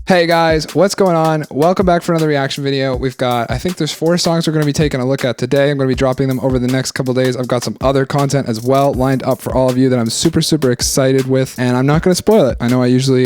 Hey guys, what's going on? Welcome back for another reaction video. We've got, I think there's 4 songs we're going to be taking a look at today. I'm going to be dropping them over the next couple days. I've got some other content as well lined up for all of you that I'm super excited with, and I'm not going to spoil it. I know I usually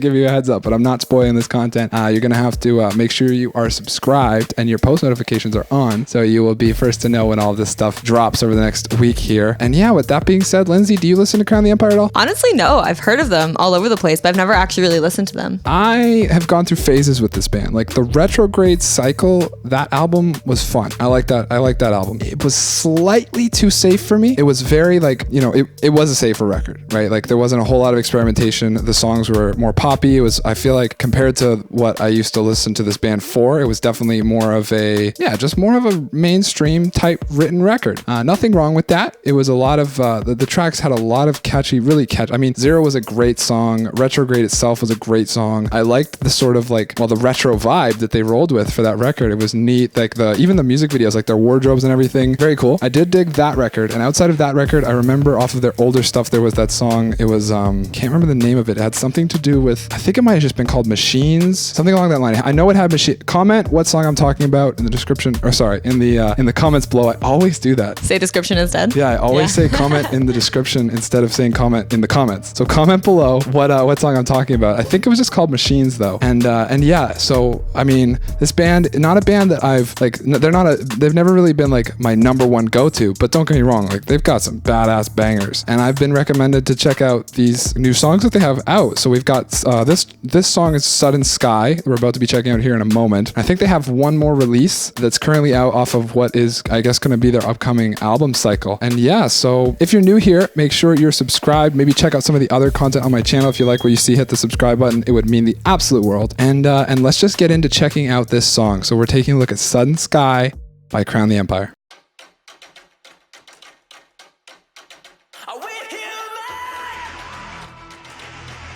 give you a heads up, but I'm not spoiling this content. You're going to have to make sure you are subscribed and your post notifications are on, so you will be first to know when all this stuff drops over the next week here. And yeah, with that being said, Lindsay, do you listen to Crown the Empire at all? Honestly, no. I've heard of them all over the place, but I've never actually really listened to them. I have gone through phases with this band. Like the Retrograde Cycle, that album was fun. I like that album. It was slightly too safe for me. It was very like, you know, it was a safer record, right? Like there wasn't a whole lot of experimentation. The songs were more poppy. It was, I feel like compared to what I used to listen to this band for, it was definitely more of a, yeah, just more of a mainstream type written record. Nothing wrong with that. It was a lot of, the tracks had a lot of really catchy. I mean, Zero was a great song. Retrograde itself was a great song. I liked the sort of like, well, the retro vibe that they rolled with for that record. It was neat. Like even the music videos, like their wardrobes and everything, very cool. I did dig that record. And outside of that record, I remember off of their older stuff, there was that song. It was, can't remember the name of it. It had something to do with, I think it might have just been called Machines, something along that line. I know it had comment what song I'm talking about in the description, or sorry, in the comments below. I always do that. Say description instead. Yeah, I always say comment in the description instead of saying comment in the comments. So comment below what song I'm talking about. I think it was just called Machines though. And yeah, so I mean, this band, not a band that I've like, they've never really been like my number one go-to, but don't get me wrong, like they've got some badass bangers, and I've been recommended to check out these new songs that they have out. So we've got this song is Sudden Sky, that we're about to be checking out here in a moment. I think they have one more release that's currently out off of what is, I guess, going to be their upcoming album cycle. And yeah, so if you're new here, make sure you're subscribed. Maybe check out some of the other content on my channel. If you like what you see, hit the subscribe button. It would mean the absolute world. And let's just get into checking out this song. So we're taking a look at Sudden Sky by Crown the Empire.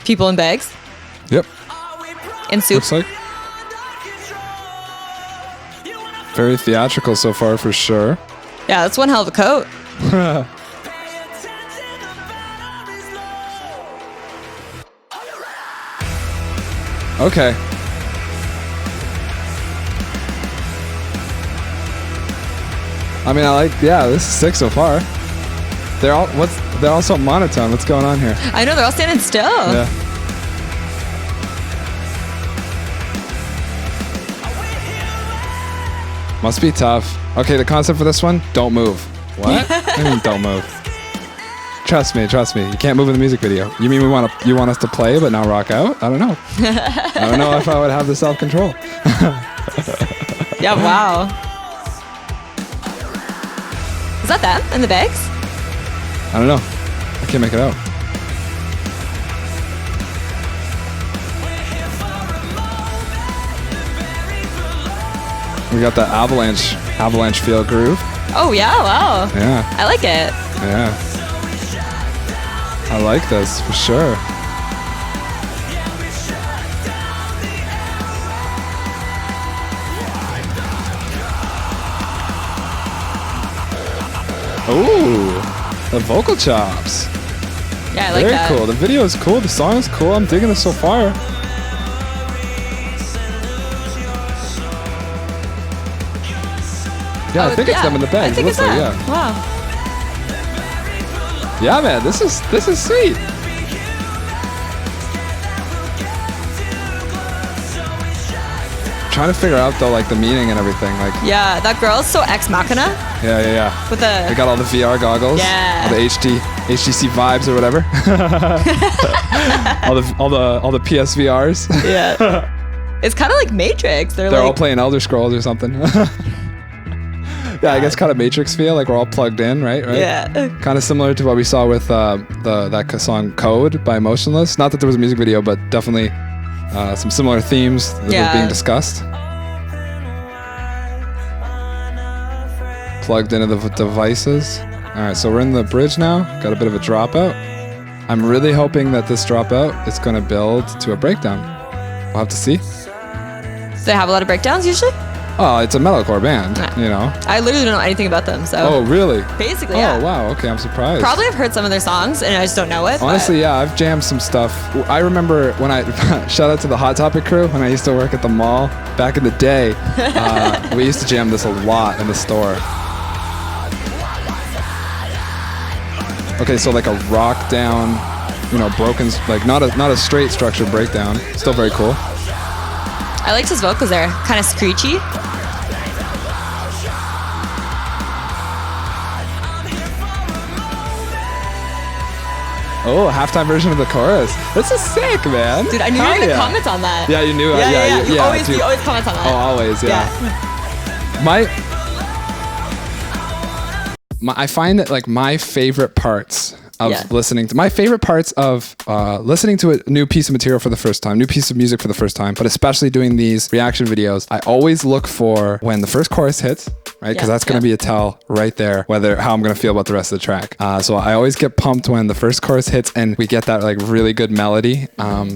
People in bags. Yep. In soup. Looks like. Very theatrical so far for sure. Yeah, that's one hell of a coat. Okay. I mean, yeah, this is sick so far. They're all so monotone. What's going on here? I know, they're all standing still. Yeah. Must be tough. Okay, the concept for this one, don't move. What? I mean, don't move. Trust me. You can't move in the music video. You mean you want us to play but not rock out? I don't know. I don't know if I would have the self-control. Yeah, wow. Is that them in the bags? I don't know. I can't make it out. We got that avalanche feel groove. Oh yeah, wow. Yeah. I like it. Yeah. I like this for sure. Ooh, the vocal chops. Yeah, I like that. Very cool. The video is cool. The song is cool. I'm digging this so far. Yeah, I think it's them in the bags. I think it's them. yeah. Wow. Yeah, man, this is sweet. Trying to figure out though, like the meaning and everything. Like, yeah, that girl's so ex machina. Yeah. With the, they got all the VR goggles. Yeah. All the HTC vibes or whatever. all the PSVRs. Yeah. It's kind of like Matrix. They're all playing Elder Scrolls or something. Yeah, I guess kind of Matrix feel, like we're all plugged in, right? Yeah. Kind of similar to what we saw with that song Code by Motionless. Not that there was a music video, but definitely some similar themes that were being discussed. Plugged into the devices. All right, so we're in the bridge now. Got a bit of a dropout. I'm really hoping that this dropout is going to build to a breakdown. We'll have to see. Do they have a lot of breakdowns usually? Oh, it's a metalcore band, you know. I literally don't know anything about them, so. Oh, really? Basically, yeah. Oh, wow. Okay, I'm surprised. Probably I've heard some of their songs, and I just don't know it. Honestly, yeah, I've jammed some stuff. I remember when I, shout out to the Hot Topic crew, when I used to work at the mall back in the day, we used to jam this a lot in the store. Okay, so like a rock down, you know, broken, like not a straight structured breakdown. Still very cool. I liked his vocals there, kind of screechy. Oh, halftime version of the chorus. This is sick, man. Dude, I knew you were gonna comment on that. Yeah, you knew. Yeah. You always comment on that. Oh, always, yeah. I find that like my favorite parts of listening to a new piece of material for the first time, new piece of music for the first time, but especially doing these reaction videos, I always look for when the first chorus hits, right? Because that's going to be a tell right there how I'm going to feel about the rest of the track. So I always get pumped when the first chorus hits and we get that like really good melody. I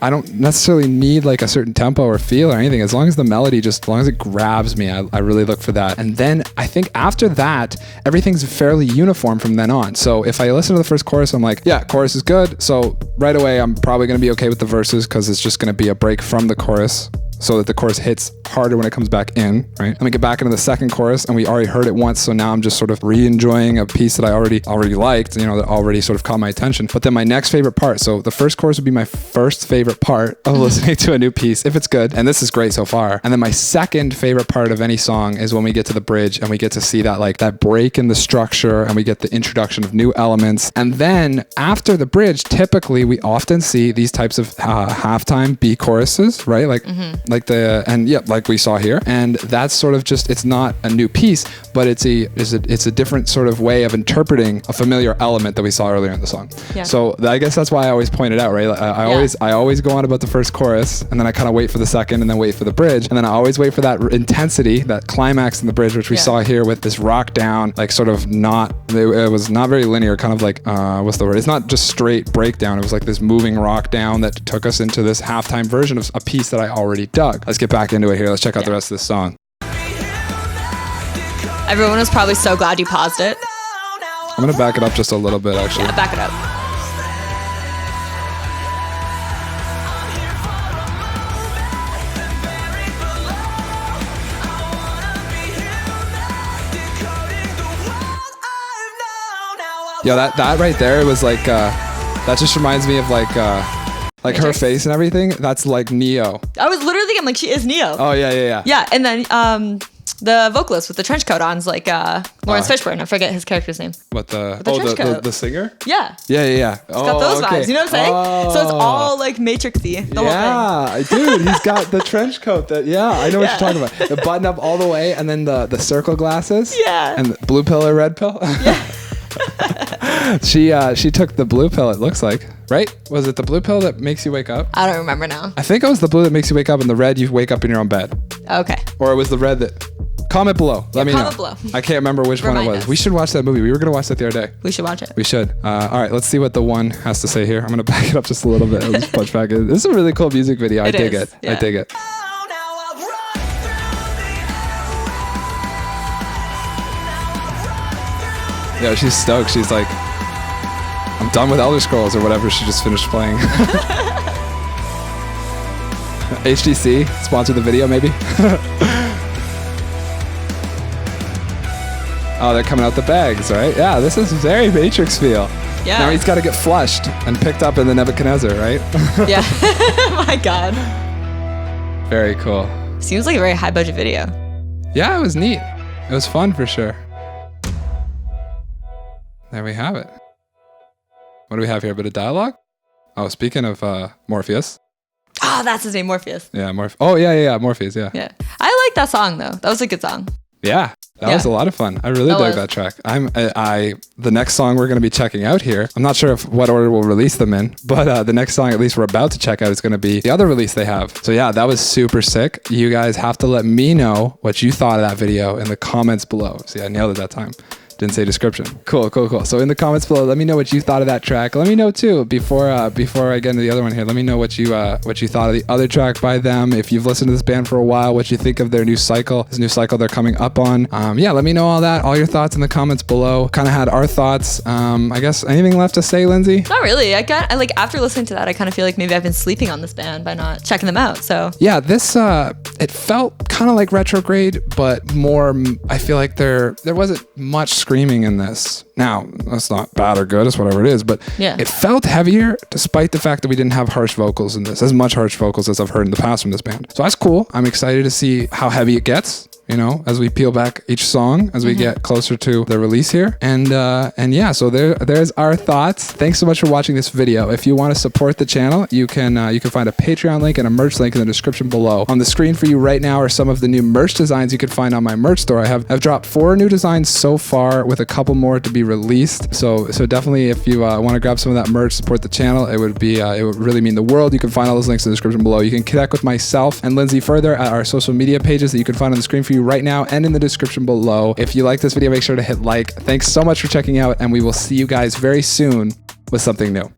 don't necessarily need like a certain tempo or feel or anything. As long as the melody, as long as it grabs me, I really look for that. And then I think after that, everything's fairly uniform from then on. So if I listen to the first chorus, I'm like, yeah, chorus is good. So right away, I'm probably going to be okay with the verses because it's just going to be a break from the chorus so that the chorus hits harder when it comes back in, right? Then we get back into the second chorus and we already heard it once. So now I'm just sort of re-enjoying a piece that I already liked, you know, that already sort of caught my attention. But then my next favorite part, so the first chorus would be my first favorite part of listening to a new piece, if it's good. And this is great so far. And then my second favorite part of any song is when we get to the bridge and we get to see that like that break in the structure and we get the introduction of new elements. And then after the bridge, typically we often see these types of halftime B choruses, right? Like like we saw here. And that's sort of just, it's not a new piece, but it's a different sort of way of interpreting a familiar element that we saw earlier in the song. Yeah. So I guess that's why I always point it out, right? I always go on about the first chorus and then I kind of wait for the second and then wait for the bridge. And then I always wait for that intensity, that climax in the bridge, which we saw here with this rock down, like sort of it was not very linear, kind of like, what's the word? It's not just straight breakdown. It was like this moving rock down that took us into this halftime version of a piece that I already dug. Let's get back into it here. Let's check out the rest of this song. Everyone was probably so glad you paused it. I'm going to back it up just a little bit, actually. Yeah, back it up. Yeah, that right there, it was like, that just reminds me of like her face and everything. That's like Neo. I was literally thinking like she is Neo. Oh yeah. Yeah, and then the vocalist with the trench coat on is like Lawrence Fishburne. I forget his character's name. What the singer? Yeah. Yeah. It's got those vibes. You know what I'm saying? Oh. So it's all like Matrixy. The whole thing. Dude, he's got the trench coat. I know what you're talking about. The button up all the way, and then the circle glasses. Yeah. And the blue pill or red pill. Yeah. She took the blue pill, it looks like, right? Was it the blue pill that makes you wake up? I don't remember now. I think it was the blue that makes you wake up, and the red you wake up in your own bed. Okay. Or it was the red that... Comment below. Let me know. Comment below. I can't remember which one it was. Us. We should watch that movie. We were going to watch that the other day. We should watch it. We should. All right, let's see what the one has to say here. I'm going to back it up just a little bit. Let's punch back in. This is a really cool music video. I dig it. Yeah. I dig it. Yeah, she's stoked. She's like, I'm done with Elder Scrolls or whatever she just finished playing. HTC sponsored the video, maybe. Oh, they're coming out the bags, right? Yeah, this is very Matrix feel. Yeah. Now he's got to get flushed and picked up in the Nebuchadnezzar, right? Yeah. My God. Very cool. Seems like a very high budget video. Yeah, it was neat. It was fun for sure. There we have it. What do we have here? A bit of dialogue? Oh, speaking of Morpheus. Oh, that's his name, Morpheus. Yeah, Oh, yeah, Morpheus, yeah. Yeah. I like that song, though. That was a good song. Yeah, that was a lot of fun. I really dug that track. The next song we're going to be checking out here, I'm not sure what order we'll release them in, but the next song at least we're about to check out is going to be the other release they have. So yeah, that was super sick. You guys have to let me know what you thought of that video in the comments below. See, I nailed it that time. Didn't say description. Cool. So in the comments below, let me know what you thought of that track. Let me know too, before I get into the other one here, let me know what you thought of the other track by them. If you've listened to this band for a while, what you think of their new cycle, they're coming up on. Yeah, let me know all that, all your thoughts in the comments below. Kind of had our thoughts. I guess anything left to say, Lindsay? Not really. I like after listening to that, I kind of feel like maybe I've been sleeping on this band by not checking them out. So yeah, this it felt kind of like Retrograde, but more. I feel like there wasn't much screaming in this. Now that's not bad or good, it's whatever it is, but yeah, it felt heavier despite the fact that we didn't have harsh vocals in this, as much harsh vocals as I've heard in the past from this band. So that's cool. I'm excited to see how heavy it gets, you know, as we peel back each song, as we get closer to the release here. And yeah, so there's our thoughts. Thanks so much for watching this video. If you want to support the channel, you can find a Patreon link and a merch link in the description below. On the screen for you right now are some of the new merch designs you can find on my merch store. I've dropped 4 new designs so far, with a couple more to be released. So definitely, if you want to grab some of that merch, support the channel, it would really mean the world. You can find all those links in the description below. You can connect with myself and Lindsay further at our social media pages that you can find on the screen for you right now and in the description below. If you like this video, make sure to hit like. Thanks so much for checking out, and we will see you guys very soon with something new.